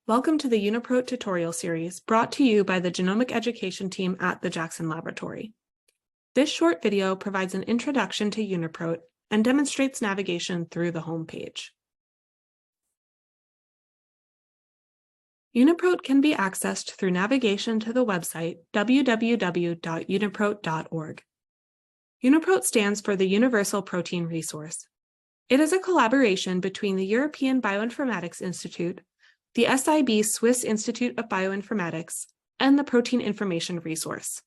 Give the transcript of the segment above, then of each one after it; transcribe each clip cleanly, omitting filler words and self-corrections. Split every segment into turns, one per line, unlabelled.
Welcome to the UniProt tutorial series brought to you by the Genomic Education team at the Jackson Laboratory. This short video provides an introduction to UniProt and demonstrates navigation through the home page. UniProt can be accessed through navigation to the website www.uniprot.org. UniProt stands for the Universal Protein Resource. It is a collaboration between the European Bioinformatics Institute, the SIB Swiss Institute of Bioinformatics, and the Protein Information Resource.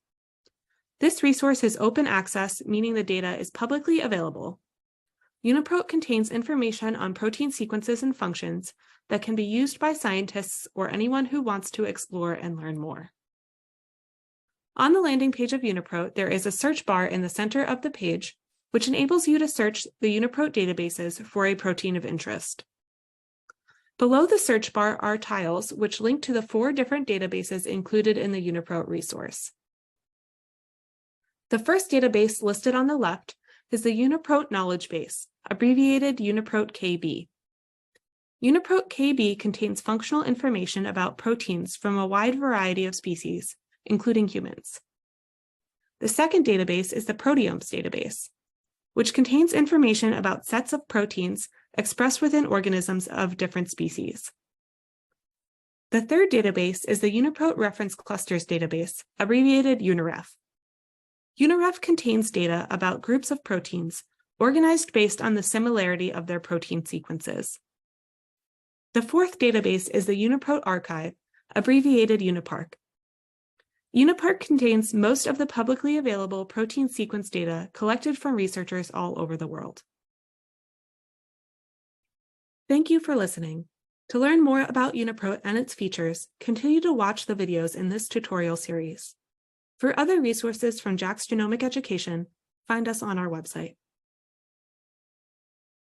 This resource is open access, meaning the data is publicly available. UniProt contains information on protein sequences and functions that can be used by scientists or anyone who wants to explore and learn more. On the landing page of UniProt, there is a search bar in the center of the page, which enables you to search the UniProt databases for a protein of interest. Below the search bar are tiles which link to the 4 different databases included in the UniProt resource. The first database listed on the left is the UniProt Knowledge Base, abbreviated UniProt KB. UniProt KB contains functional information about proteins from a wide variety of species, including humans. The second database is the Proteomes database, which contains information about sets of proteins expressed within organisms of different species. The third database is the UniProt Reference Clusters database, abbreviated UniRef. UniRef contains data about groups of proteins organized based on the similarity of their protein sequences. The fourth database is the UniProt Archive, abbreviated UniParc. UniParc contains most of the publicly available protein sequence data collected from researchers all over the world. Thank you for listening. To learn more about UniProt and its features, continue to watch the videos in this tutorial series. For other resources from JAX Genomic Education, find us on our website.